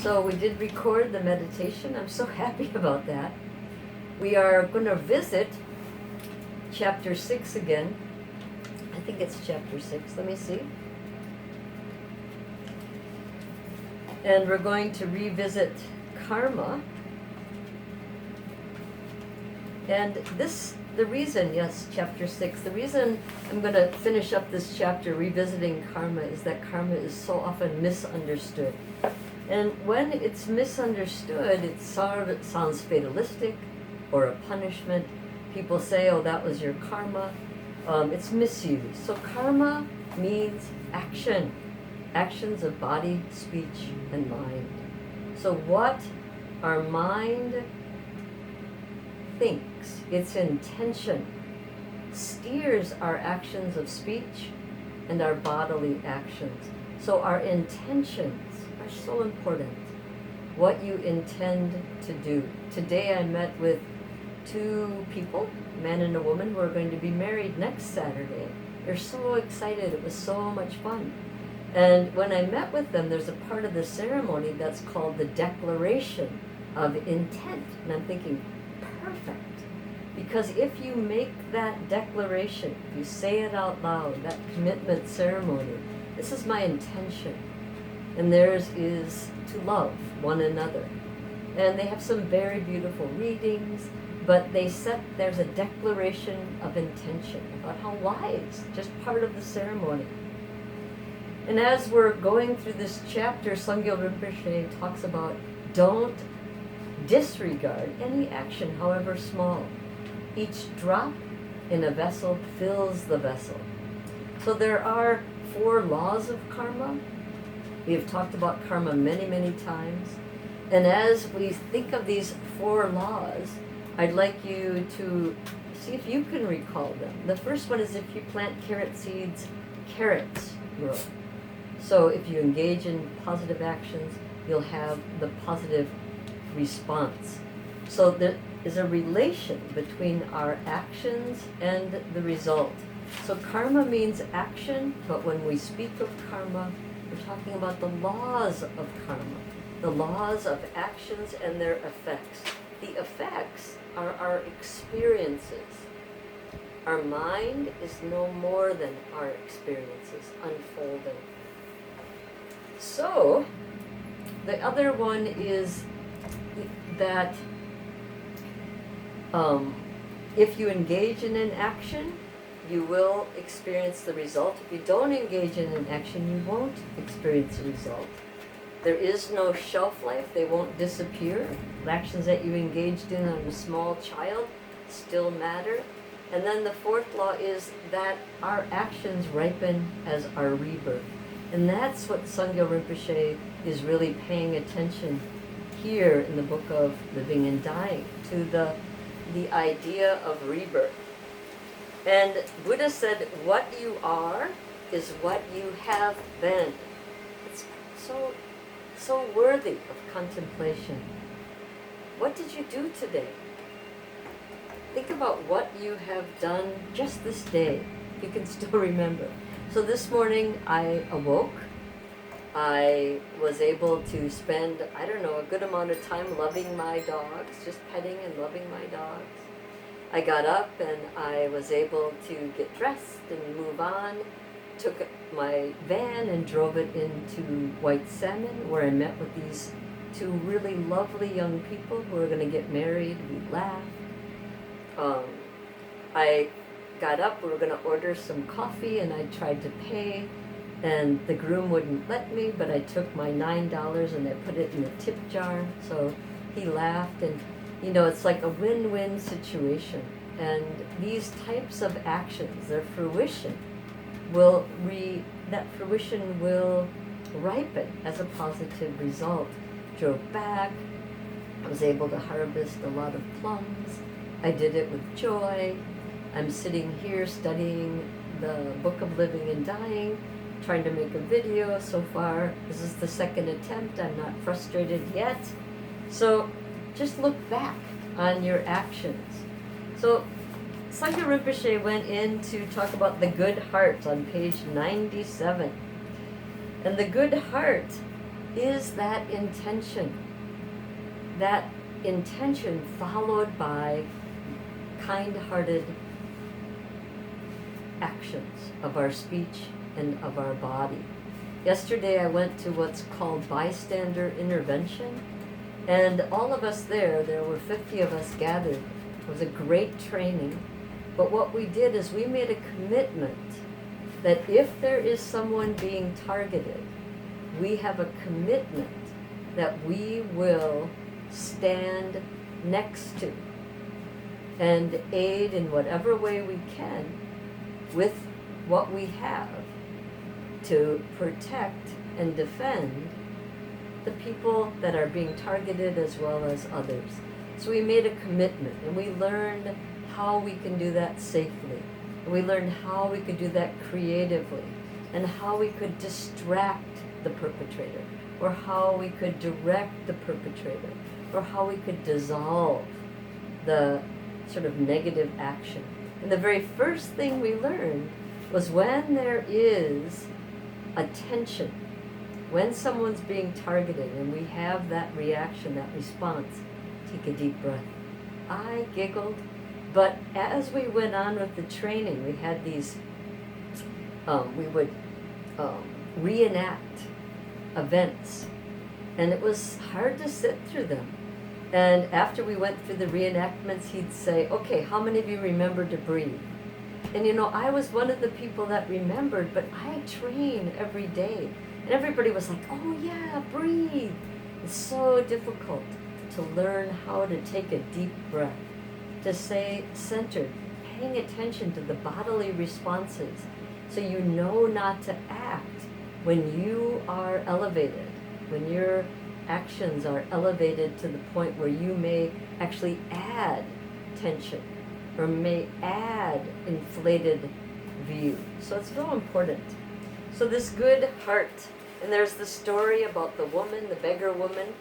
So we did record the meditation. I'm so happy about that. We are going to visit chapter 6 again. I think it's chapter 6. Let me see. And we're going to revisit karma. And the reason, yes, chapter 6, the reason I'm going to finish up this chapter revisiting karma is that karma is so often misunderstood. And when it's misunderstood, it sounds fatalistic or a punishment. People say, oh, that was your karma. It's misused. So karma means action. Actions of body, speech, and mind. So what our mind thinks, its intention, steers our actions of speech and our bodily actions. So our intentions are so important. What you intend to do. Today I met with 2 people, a man and a woman, who are going to be married next Saturday. They're so excited. It was so much fun. And when I met with them, there's a part of the ceremony that's called the declaration of intent. And I'm thinking, perfect. Because if you make that declaration, if you say it out loud, that commitment ceremony, this is my intention. And theirs is to love one another. And they have some very beautiful readings, but there's a declaration of intention about how wise, just part of the ceremony. And as we're going through this chapter, Sangyo Rinpoche talks about don't disregard any action, however small. Each drop in a vessel fills the vessel. So there are 4 laws of karma. We have talked about karma many, many times. And as we think of these 4 laws, I'd like you to see if you can recall them. The first one is if you plant carrot seeds, carrots grow. So if you engage in positive actions, you'll have the positive response. So there is a relation between our actions and the result. So karma means action, but when we speak of karma, we're talking about the laws of karma, the laws of actions and their effects. The effects are our experiences. Our mind is no more than our experiences unfolding. So, the other one is that if you engage in an action, you will experience the result. If you don't engage in an action, you won't experience the result. There is no shelf life. They won't disappear. The actions that you engaged in on a small child still matter. And then the 4th law is that our actions ripen as our rebirth. And that's what Sangyo Rinpoche is really paying attention here in the book of Living and Dying, to the idea of rebirth. And Buddha said, what you are is what you have been. It's so worthy of contemplation. What did you do today? Think about what you have done just this day, if you can still remember. So this morning I awoke. I was able to spend, a good amount of time loving my dogs, just petting and loving my dogs. I got up and I was able to get dressed and move on, took my van and drove it into White Salmon, where I met with these 2 really lovely young people who are going to get married. We laughed. I got up, we were going to order some coffee, and I tried to pay, and the groom wouldn't let me, but I took my $9 and I put it in the tip jar, so he laughed, and it's like a win-win situation. And these types of actions, their fruition will ripen as a positive result. Drove back, I was able to harvest a lot of plums. I did it with joy. I'm sitting here studying the Book of Living and Dying, trying to make a video. So far, this is the 2nd attempt. I'm not frustrated yet. So just look back on your actions. So Sangyo Rinpoche went in to talk about the good heart on page 97. And the good heart is that intention. That intention followed by kind-hearted actions of our speech and of our body. Yesterday I went to what's called bystander intervention, and all of us there were 50 of us gathered. It was a great training, but what we did is we made a commitment that if there is someone being targeted, we have a commitment that we will stand next to and aid in whatever way we can with what we have to protect and defend the people that are being targeted as well as others. So we made a commitment, and we learned how we can do that safely. And we learned how we could do that creatively, and how we could distract the perpetrator, or how we could direct the perpetrator, or how we could dissolve the sort of negative action. And the very first thing we learned was when there is a tension, when someone's being targeted and we have that reaction, that response, take a deep breath. I giggled, but as we went on with the training, we had these, we would reenact events, and it was hard to sit through them. And after we went through the reenactments, he'd say, okay, how many of you remember to breathe? And I was one of the people that remembered, but I train every day. And everybody was like, oh yeah, breathe. It's so difficult to learn how to take a deep breath, to stay centered, paying attention to the bodily responses, so you know not to act when you are elevated, when your actions are elevated to the point where you may actually add tension or may add inflated view. So it's very important. So this good heart, and there's the story about the woman, the beggar woman,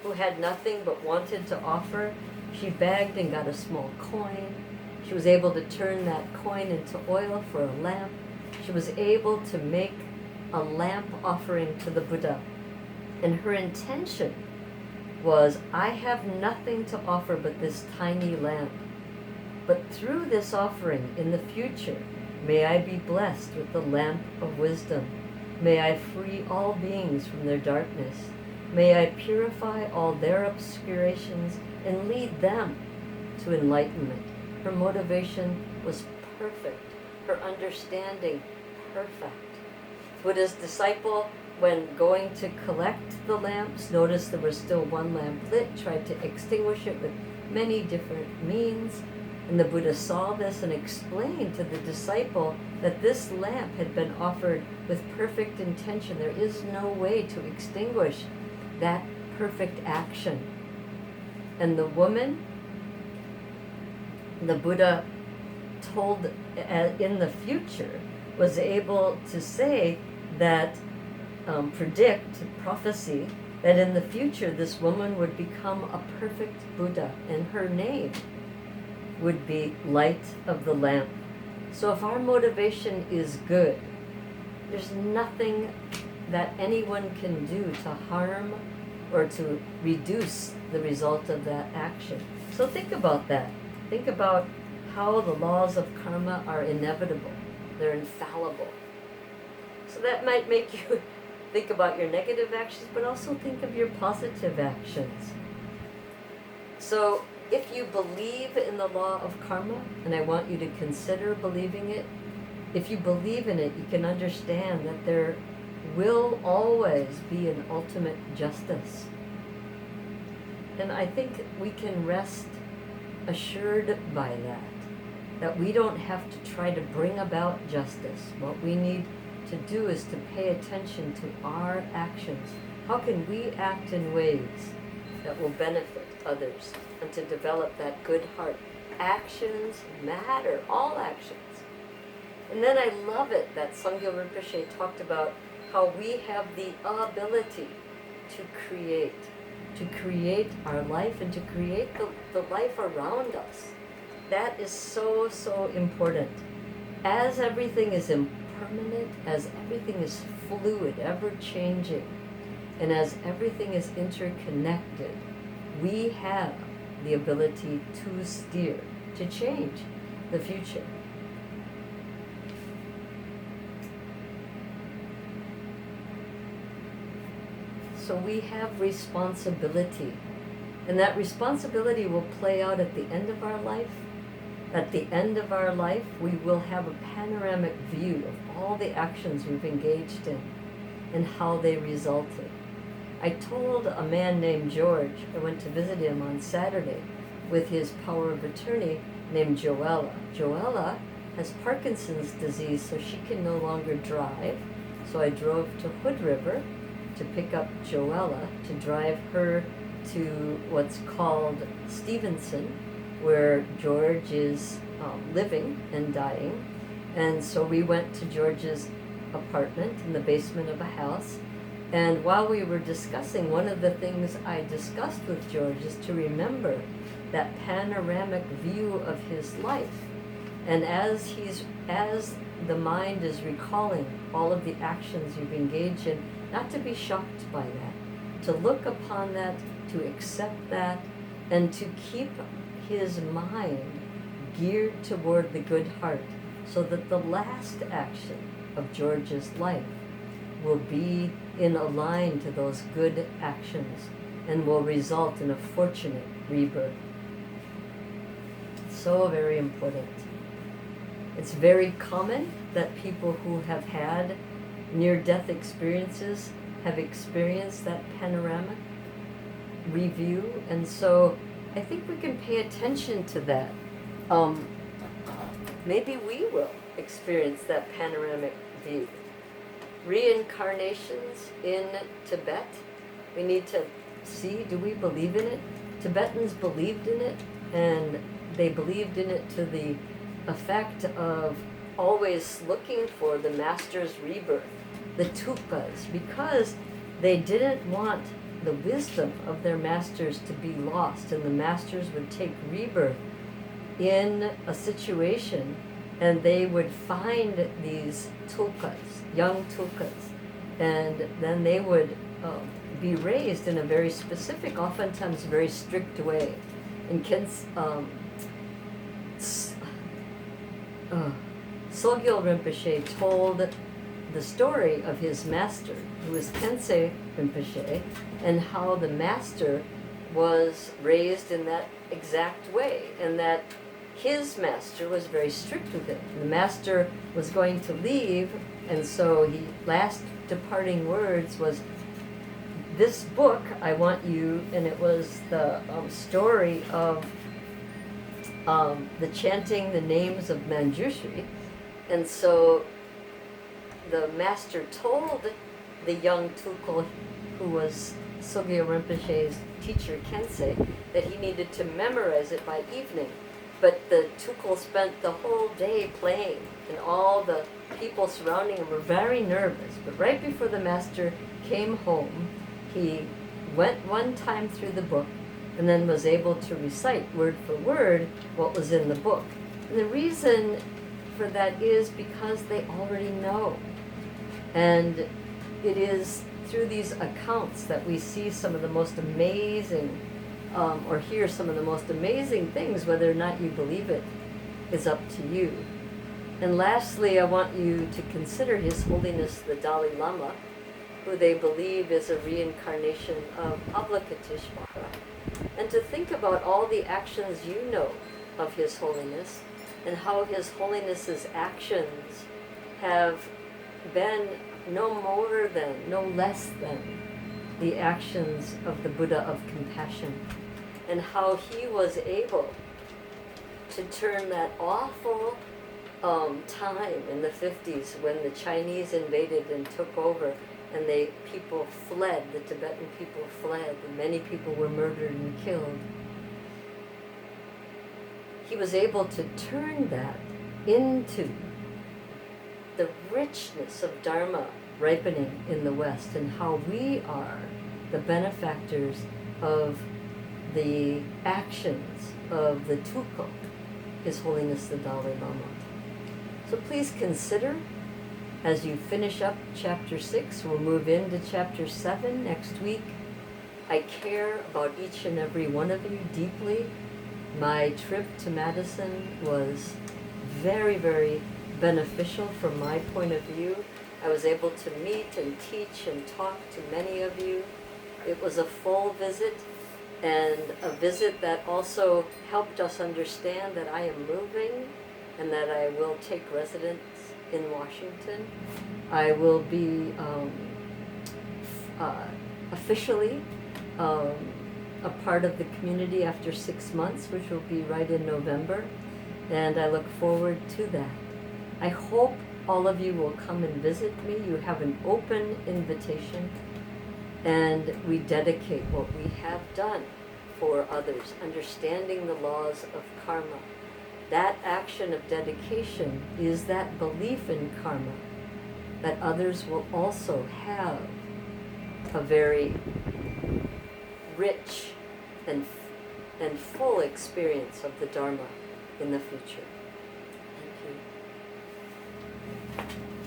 who had nothing but wanted to offer. She begged and got a small coin. She was able to turn that coin into oil for a lamp. She was able to make a lamp offering to the Buddha. And her intention was, I have nothing to offer but this tiny lamp. But through this offering in the future, may I be blessed with the lamp of wisdom. May I free all beings from their darkness. May I purify all their obscurations and lead them to enlightenment. Her motivation was perfect. Her understanding perfect. Buddha's disciple, when going to collect the lamps, noticed there was still one lamp lit, tried to extinguish it with many different means. And the Buddha saw this and explained to the disciple that this lamp had been offered with perfect intention. There is no way to extinguish that perfect action. And the woman, the Buddha told in the future, was able to say that, predict, prophecy, that in the future this woman would become a perfect Buddha, and her name would be Light of the Lamp. So if our motivation is good, there's nothing that anyone can do to harm or to reduce the result of that action. So think about that. Think about how the laws of karma are inevitable. They're infallible. So that might make you think about your negative actions, but also think of your positive actions. So if you believe in the law of karma, and I want you to consider believing it, if you believe in it, you can understand that there will always be an ultimate justice. And I think we can rest assured by that we don't have to try to bring about justice. What we need to do is to pay attention to our actions. How can we act in ways that will benefit others, and to develop that good heart? Actions matter, all actions. And then I love it that Sangyo Rinpoche talked about how we have the ability to create our life and to create the life around us. That is so, so important. As everything is impermanent, as everything is fluid, ever-changing, And as everything is interconnected, we have the ability to steer, to change the future. So we have responsibility. And that responsibility will play out at the end of our life. At the end of our life, we will have a panoramic view of all the actions we've engaged in and how they resulted. I told a man named George, I went to visit him on Saturday with his power of attorney named Joella. Joella has Parkinson's disease, so she can no longer drive. So I drove to Hood River to pick up Joella, to drive her to what's called Stevenson, where George is living and dying. And so we went to George's apartment in the basement of a house. And while we were discussing, one of the things I discussed with George is to remember that panoramic view of his life. And as the mind is recalling all of the actions you've engaged in, not to be shocked by that, to look upon that, to accept that, and to keep his mind geared toward the good heart, so that the last action of George's life will be in a line to those good actions and will result in a fortunate rebirth. So very important. It's very common that people who have had near-death experiences have experienced that panoramic review, and so I think we can pay attention to that. Maybe we will experience that panoramic view. Reincarnations in Tibet, we need to see, do we believe in it? Tibetans believed in it, and they believed in it to the effect of always looking for the master's rebirth, the tukas, because they didn't want the wisdom of their masters to be lost, and the masters would take rebirth in a situation, and they would find these tulkas, young tulkas, and then they would be raised in a very specific, oftentimes very strict way. And Sogyal Rinpoche told the story of his master, who was Kensei Rinpoche, and how the master was raised in that exact way, and that his master was very strict with him. The master was going to leave, and so his last departing words was, "This book, I want you," and it was the story of the chanting the names of Manjushri. And so the master told the young Tukul, who was Sogyal Rinpoche's teacher, Kensei, that he needed to memorize it by evening. But the Tukul spent the whole day playing, and all the people surrounding him were very nervous. But right before the master came home, he went one time through the book and then was able to recite word for word what was in the book. And the reason for that is because they already know. And it is through these accounts that we see some of the most amazing, or hear some of the most amazing things. Whether or not you believe it is up to you. And lastly, I want you to consider His Holiness the Dalai Lama, who they believe is a reincarnation of Avalokiteshvara, and to think about all the actions you know of His Holiness, and how His Holiness's actions have been no more than, no less than, the actions of the Buddha of compassion, and how he was able to turn that awful time in the 50s when the Chinese invaded and took over, and people fled, the Tibetan people fled, and many people were murdered and killed. He was able to turn that into the richness of Dharma ripening in the West, and how we are the benefactors of the actions of the Tukul, His Holiness the Dalai Lama. So please consider As you finish up chapter 6, we'll move into chapter 7 next week. I care about each and every one of you deeply. My trip to Madison was very, very beneficial from my point of view. I was able to meet and teach and talk to many of you. It was a full visit, and a visit that also helped us understand that I am moving and that I will take residence in Washington. I will be officially a part of the community after 6 months, which will be right in November, and I look forward to that. I hope all of you will come and visit me. You have an open invitation, and we dedicate what we have done for others, understanding the laws of karma. That action of dedication is that belief in karma, that others will also have a very rich and full experience of the Dharma in the future. Thank you.